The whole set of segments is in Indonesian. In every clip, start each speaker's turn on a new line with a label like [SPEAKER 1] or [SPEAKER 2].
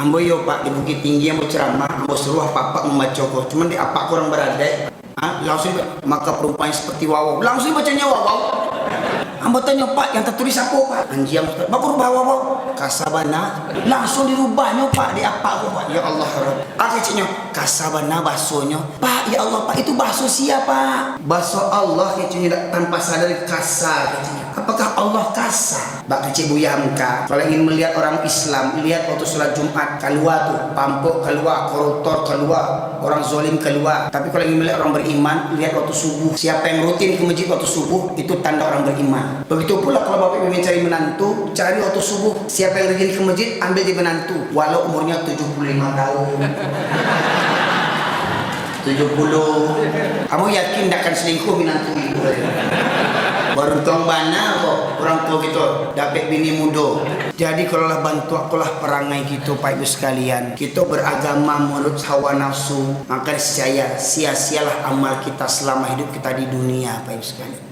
[SPEAKER 1] Ambo yo Pak di Bukit Tinggi ambo ceramah, ambo suruh Pak membaca kok. Cuman di apa kurang berada? Langsung maka perumpamaan seperti wawaw. Langsung bacanya wawaw. Ambo tanya Pak yang tertulis apa Pak? Anjiang. Bapak rubah wawaw. Kasabana. Langsung dirubahnya Pak di apa kok Pak? Ya Allah Rabb. Akhirnya kasabana baksonya. Pak ya Allah Pak itu bakso siapa? Bakso Allah kecilnya tanpa sadar kasar kecilnya. Apakah Allah kasar? Bak kecil buyamka. Kalau ingin melihat orang Islam, lihat waktu sholat Jumat keluar tuh, pampuk keluar, koruptor keluar, orang zolim keluar. Tapi kalau ingin melihat orang beriman, lihat waktu subuh. Siapa yang rutin ke masjid waktu subuh, itu tanda orang beriman. Begitu pula kalau bapak ingin cari menantu, cari waktu subuh. Siapa yang rajin ke masjid, ambil di menantu. Walau umurnya 75 tahun. 70. Kamu yakin tidak akan selingkuh menantu itu? Baru tuang bana kok orang tua gitu dapat bini muda. Jadi kalau lah bantu akulah perangai gitu Pak Ibu sekalian, kita beragama menurut hawa nafsu, maka saya sia-sialah amal kita selama hidup kita di dunia Pak Ibu sekalian.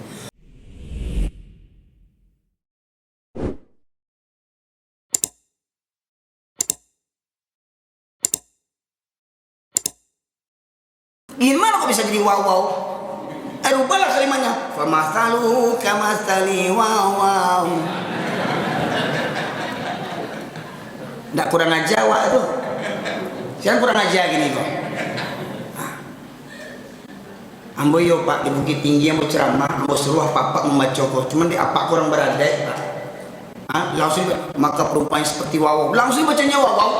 [SPEAKER 1] Gimana kok bisa jadi wow-wow? Rubahlah kalimatnya. Famathaluhu kamathali wawaw. Nggak kurang aja wak tuh. Jangan kurang aja gini kok. Ambo yo Pak di Bukit Tinggi ambo ceramah, ambo suruh Pak membaca kok. Cuman di apa kurang berada? Langsung maka perumpamaan seperti wawaw. Langsung bacanya wawaw.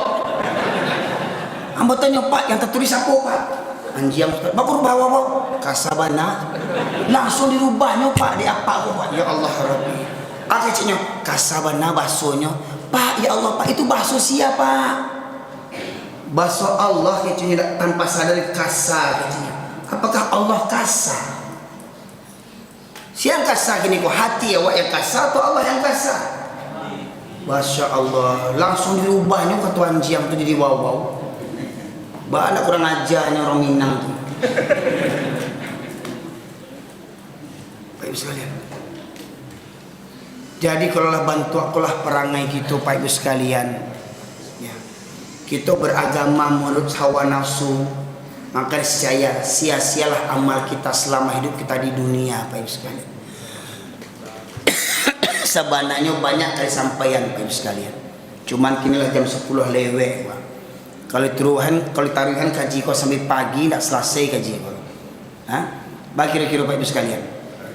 [SPEAKER 1] Ambo tanya Pak yang tertulis apa Pak? Anjiang. Bapak rubah wawaw. Kasabana. Langsung dirubahnya Pak di apa kok Pak? Ya Allah Rabbi. Akhirnya kasabana baksonya. Pak ya Allah Pak itu bakso siapa? Bakso Allah kecilnya tanpa sadar kasar kecilnya. Apakah Allah kasar? Siang kasar gini kok hati ya Wak yang kasar atau Allah yang kasar? Masya Allah. Langsung dirubahnya ke Tuan Jiang itu jadi wawaw. Bah anak kurang ajarnya orang Minang tuh. Baik sekalian. Jadi kalau lah bantu akulah perangai gitu Pak Ibu sekalian. Ya. Kita beragama menurut hawa nafsu, maka saya sia-sialah amal kita selama hidup kita di dunia Pak Ibu sekalian. Sebenarnya banyak kali sampaian Pak Ibu sekalian. Cuman kinilah jam 10 lewat. Kalau taruhan kaji kau sampai pagi tidak selesai kaji kau. Bagi kira-kira Pak Ibu sekalian.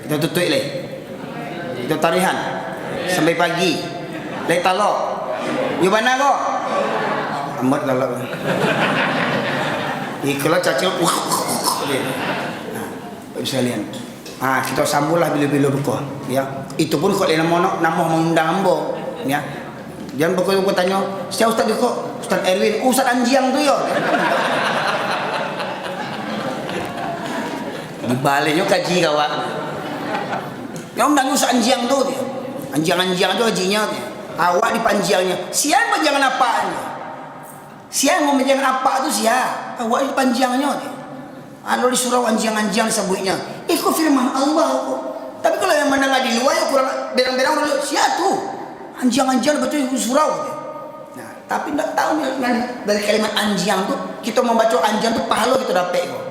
[SPEAKER 1] Kita tutup leh. Kita taruhan sampai pagi. Leh talok. Di mana kau? Amat talok. Kalau cacil. Pak Ibu sekalian. Kita sambunglah bila-bila buka. Ya. Itu pun kalau nama mengundang ambo. Ya. Jangan pokoknya tanya, siapa Ustaz kok? Ustaz Erwin, Ustaz Anjiang tuh ya. Dibaliknya kaji kawan. Yang undang Ustaz Anjiang tuh dia. Anjiang-anjiang tuh hajinya dia. Awak di panjiangnya. Siapa jangan apanya? Siapa mau jangan apa tuh siapa? Awak di panjiangnya dia. Kalau di surau anjiang-anjiang disebutnya. Kok firman Allah kok. Tapi kalau yang mendengar di luar ya kurang berang-berang dulu. Siapa tuh? Anjiang-anjiang betul di surau. Nah, tapi tidak tahu dari kalimat anjiang tuh kita membaca anjiang tuh pahala kita dapat kok.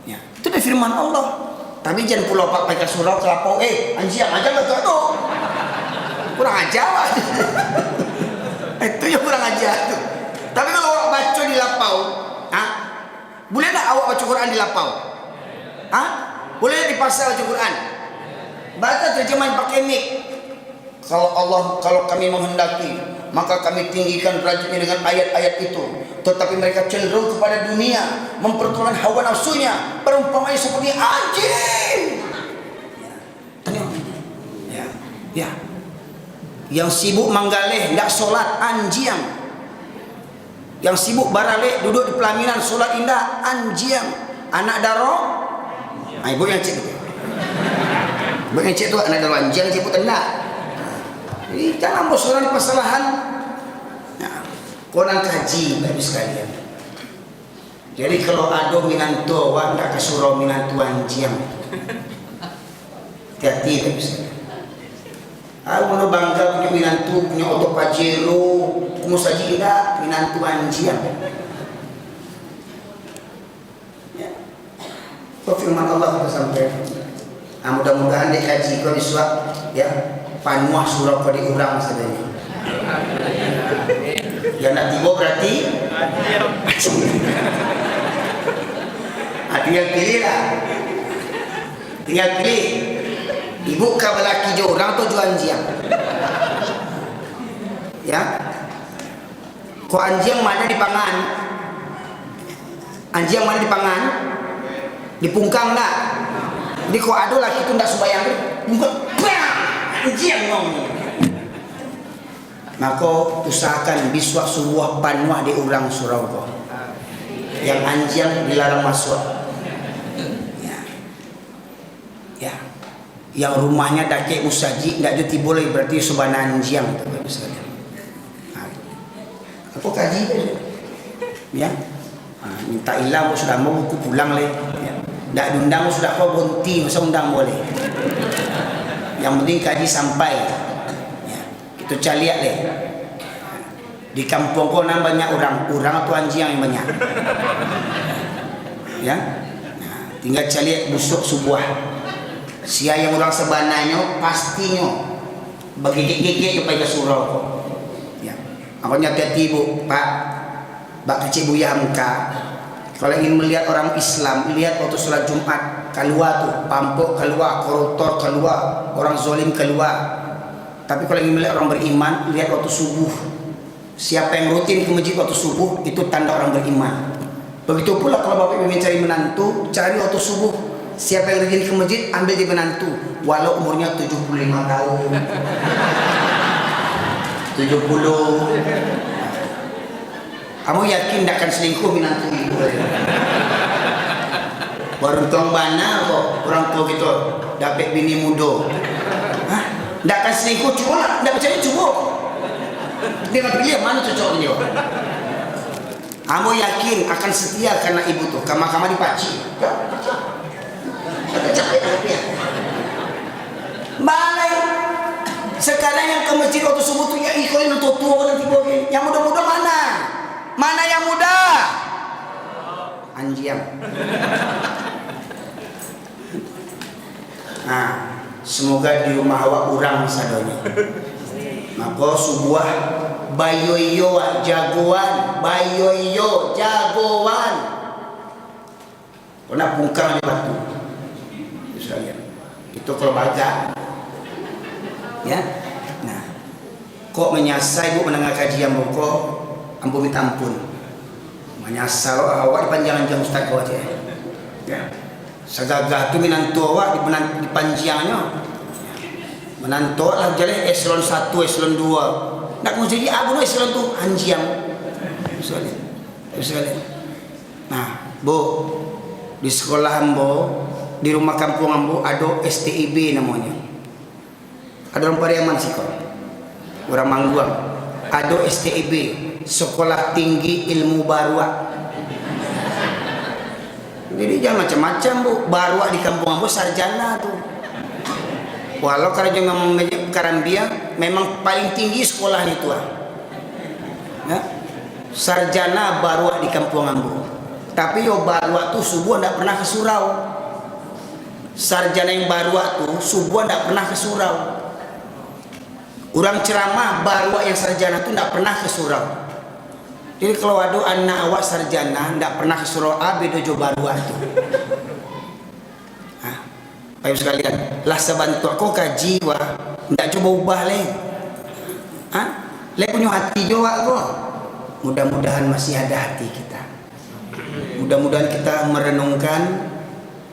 [SPEAKER 1] Ya, itu dari firman Allah. Tapi jangan pulau Pak pakai surau kelapau anjiang aja betul tuh. Kurang ajar. Itu ya kurang ajar tuh. Tapi kalau awak baca di lapau, boleh tak awak baca Quran di lapau? Boleh di pasar baca Quran? Baca terjemahan pakai mic. Kalau kami menghendaki, maka kami tinggikan derajatnya dengan ayat-ayat itu. Tetapi mereka cenderung kepada dunia, mempertulan hawa nafsunya, perumpamaan seperti anjing. Ya. Yang sibuk manggaleh, tidak sholat, anjing. Yang sibuk baraleh, duduk di pelaminan, sholat indah, anjing. Anak daro, ibu yang cek. Ibu yang cek tu anak daro anjing, cek pun tidak. Jadi jangan bosan persalahan. Korang kaji Bapak sekalian. Jadi kalau ada minantu awak tak ke surau minantu anjiang. Hati-hati Bapak sekalian. Aku mau bangga punya minantu, punya auto Pajero, Kamu saja tidak menantu anjiang. Ya. Kok firman Allah kita sampai. Nah, mudah-mudahan dek kaji kau disuap ya panuah surau kau diurang sadanya. Ya nak tiba berarti tinggal pilih lah. Tinggal pilih. Ibu kau lelaki je orang tu jual anjiang. Ya. Kau anjiang mana dipangan? Anjiang mana dipangan? Dipungkang tak? Jadi kau ada laki tu tak sembayang bukan anjiang ngomong. Maka usahakan biswak sebuah panuah di orang surau kau. Yang anjiang dilarang masuk. Ya. Ya. Yang rumahnya dakik musaji tak jadi boleh berarti subana anjiang tu misalnya. Aku kaji ya. Minta ilang sudah mau buku pulang le. Ya. Tak undang sudah kau bunti masa undang boleh. Yang penting kaji sampai. Ya. Kita caliat le. Di kampung kau nam banyak orang tu anjing yang banyak. Ya. Nah, tinggal caliat busuk sebuah. Sia yang orang sebananya pastinya bagi gigit-gigit supaya ke surau kau. Ya. Makanya hati-hati bu, Pak. Bak kecil buyah muka. Kalau ingin melihat orang Islam, lihat waktu sholat Jumat keluar tu, pampuk keluar, koruptor keluar, orang zolim keluar. Tapi kalau ingin melihat orang beriman, lihat waktu subuh. Siapa yang rutin ke masjid waktu subuh, itu tanda orang beriman. Begitu pula kalau bapak ingin cari menantu, cari waktu subuh. Siapa yang rutin ke masjid, ambil di menantu. Walau umurnya 75 tahun. 70. Kamu yakin tak akan selingkuh menantu itu? Baru tuang bana kok orang tua gitu dapat bini muda. Hah? Tak akan selingkuh cuma lah, tak percaya cuba. Dia nak pilih mana cocok dia. Kamu yakin akan setia karena ibu tu? Kama-kama dipaci. Balai. Sekarang yang ke masjid waktu subuh tu ya ikut yang tua nanti boleh. Yang muda-muda mana? Mana yang muda? Anjiang. Nah, semoga di rumah awak urang sadonya. Maka sebuah bayoyo jagoan, bayoyo jagoan. Kena pungkang di batu. Misalnya. Itu kalau baca. Ya. Nah, kok menyasar ibu mendengar kajian pokok? Ampun minta ampun. Menyasar awak di panjangan jam ustaz kau aja. Ya. Segagah tu menantu awak di panjangnya. Menantu lah jadi eselon 1, eselon 2. Nak mau jadi abu eselon tu anjiang. Misalnya. Nah, Bu, di sekolah ambo, di rumah kampung ambo ada STIB namanya. Ada orang Pariaman sih kau. Orang Mangguang. Ada STIB, Sekolah Tinggi Ilmu Baruak. Jadi jangan macam-macam bu. Baruak di kampung ambo sarjana tu. Walau kalau memang Karambia memang paling tinggi sekolahnya itu. Ya? Sarjana baruak di kampung ambo. Tapi yo baruak tu subuh ndak pernah ke surau. Sarjana yang baruak tu subuh ndak pernah ke surau. Orang ceramah baruak yang sarjana tu ndak pernah ke surau. Jadi kalau ada anak awak sarjana ndak pernah ke surau abi dojo baruak tu. Baik sekalian, lah sebantu aku kaji wah, ndak coba ubah le. Le punya hati jawab ko. Mudah-mudahan masih ada hati kita. Mudah-mudahan kita merenungkan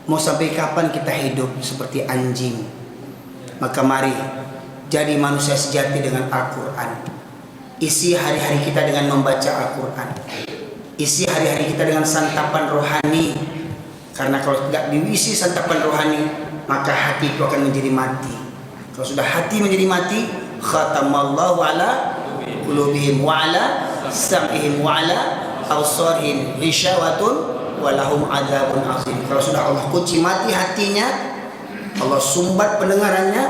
[SPEAKER 1] mau sampai kapan kita hidup seperti anjing. Maka mari jadi manusia sejati dengan Al-Quran. Isi hari-hari kita dengan membaca Al-Quran. Isi hari-hari kita dengan santapan rohani. Karena kalau tidak diisi santapan rohani, maka hati itu akan menjadi mati. Kalau sudah hati menjadi mati, khatamallahu ala qulubihim wa ala sam'ihim wa ala absarihim ghisyawatun wa lahum adzabun azim. Kalau sudah Allah kunci mati hatinya, Allah sumbat pendengarannya,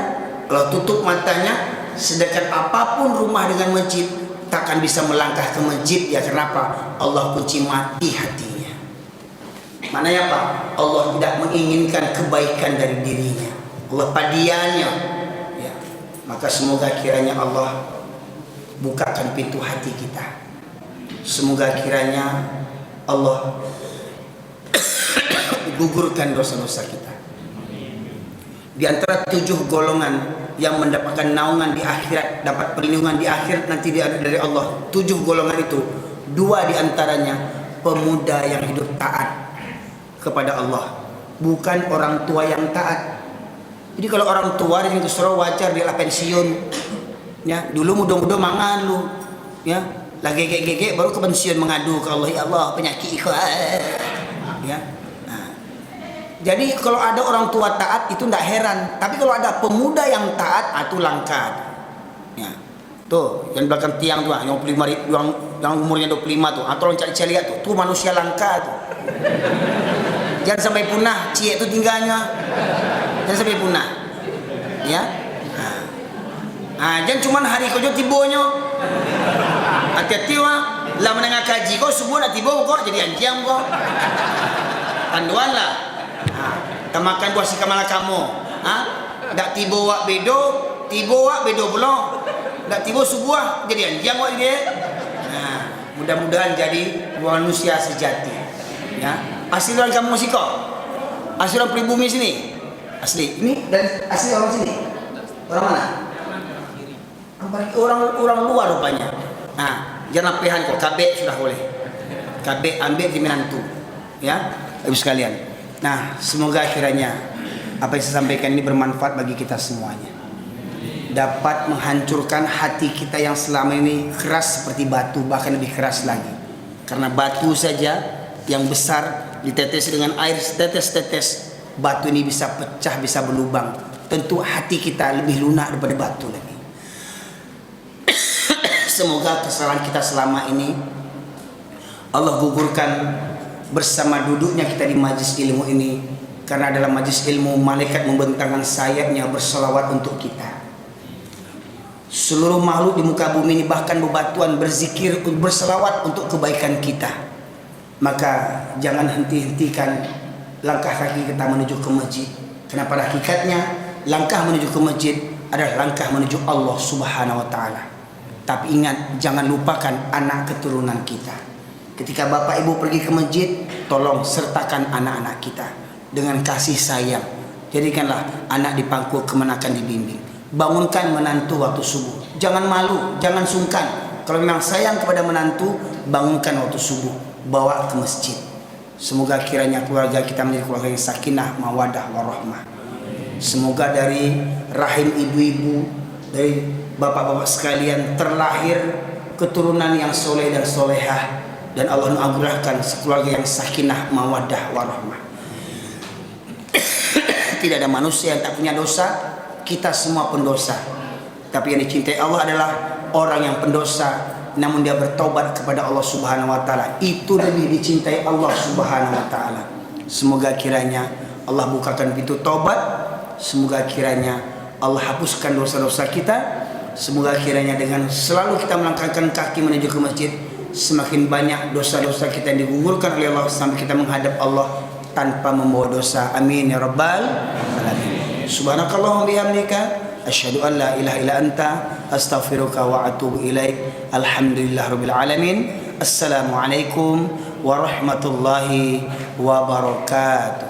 [SPEAKER 1] Allah tutup matanya, sedangkan apapun rumah dengan masjid takkan bisa melangkah ke masjid ya. Kenapa? Allah kunci mati hatinya. Maknanya apa? Allah tidak menginginkan kebaikan dari dirinya. Allah padiannya. Ya. Maka semoga kiranya Allah bukakan pintu hati kita. Semoga kiranya Allah gugurkan dosa-dosa kita. Di antara 7 golongan yang mendapatkan naungan di akhirat, dapat perlindungan di akhirat nanti dari Allah, 7 golongan itu, 2 di antaranya pemuda yang hidup taat kepada Allah, bukan orang tua yang taat. Jadi kalau orang tua yang kesuruh wajar dia lah pensiun, ya dulu muda-muda mangan lu, ya lagi gege baru ke pensiun mengadu ke Allah, ya Allah penyakit ya. Jadi kalau ada orang tua taat itu tidak heran. Tapi kalau ada pemuda yang taat, itu langka. Ya. Tuh, yang belakang tiang tuh, yang umurnya 25 tuh. Atau orang cari lihat tuh, tuh manusia langka tuh. Jangan sampai punah, cie itu tinggalnya. Jangan sampai punah. Ya. Jangan cuma hari kerja tibonya. Hati-hati wah, lah menengah kaji kau subuh nak tibo kok jadi anjing kok. Panduan lah. Tamakan buah si kamala kamu. Dak tibo wak bedo belum. Dak tibo subuh jadi anjing wak dia. Mudah-mudahan jadi manusia sejati. Ya. Asli orang kamu sih kok. Asli orang pribumi sini. Asli. Ini dan asli orang sini. Orang mana? Orang luar rupanya. Jangan pehan kok. KB sudah boleh. KB ambil di menantu. Ya, ibu sekalian. Nah, semoga kiranya apa yang saya sampaikan ini bermanfaat bagi kita semuanya. Dapat menghancurkan hati kita yang selama ini keras seperti batu, bahkan lebih keras lagi. Karena batu saja yang besar ditetes dengan air setetes-tetes, batu ini bisa pecah, bisa berlubang. Tentu hati kita lebih lunak daripada batu lagi. Semoga kesalahan kita selama ini Allah gugurkan bersama duduknya kita di majlis ilmu ini, karena dalam majlis ilmu malaikat membentangkan sayapnya berselawat untuk kita. Seluruh makhluk di muka bumi ini bahkan bebatuan berzikir berselawat untuk kebaikan kita. Maka jangan henti-hentikan langkah kaki kita menuju ke masjid, karena pada hakikatnya langkah menuju ke masjid adalah langkah menuju Allah Subhanahu wa taala. Tapi ingat, jangan lupakan anak keturunan kita. Ketika bapak ibu pergi ke masjid, tolong sertakan anak-anak kita dengan kasih sayang. Jadikanlah anak di pangku kemenakan dibimbing. Bangunkan menantu waktu subuh. Jangan malu, jangan sungkan. Kalau memang sayang kepada menantu, bangunkan waktu subuh, bawa ke masjid. Semoga kiranya keluarga kita menjadi keluarga yang sakinah, mawadah, warahmah. Semoga dari rahim ibu-ibu, dari bapak-bapak sekalian terlahir keturunan yang soleh dan solehah. Dan Allah menganugerahkan sekeluarga yang sakinah, mawadah, warahmah. Tidak ada manusia yang tak punya dosa. Kita semua pendosa. Tapi yang dicintai Allah adalah orang yang pendosa, namun dia bertobat kepada Allah Subhanahu wa taala. Itu lebih dicintai Allah Subhanahu wa taala. Semoga kiranya Allah bukakan pintu taubat. Semoga kiranya Allah hapuskan dosa-dosa kita. Semoga kiranya dengan selalu kita melangkahkan kaki menuju ke masjid, semakin banyak dosa-dosa kita yang digugurkan oleh Allah sampai kita menghadap Allah tanpa membawa dosa. Amin ya rabbal alamin. Subhanakallahumma bihamdika asyhadu an la ilaha illa anta astaghfiruka wa atubu ilaik. Alhamdulillahirabbil alamin. Assalamualaikum warahmatullahi wabarakatuh.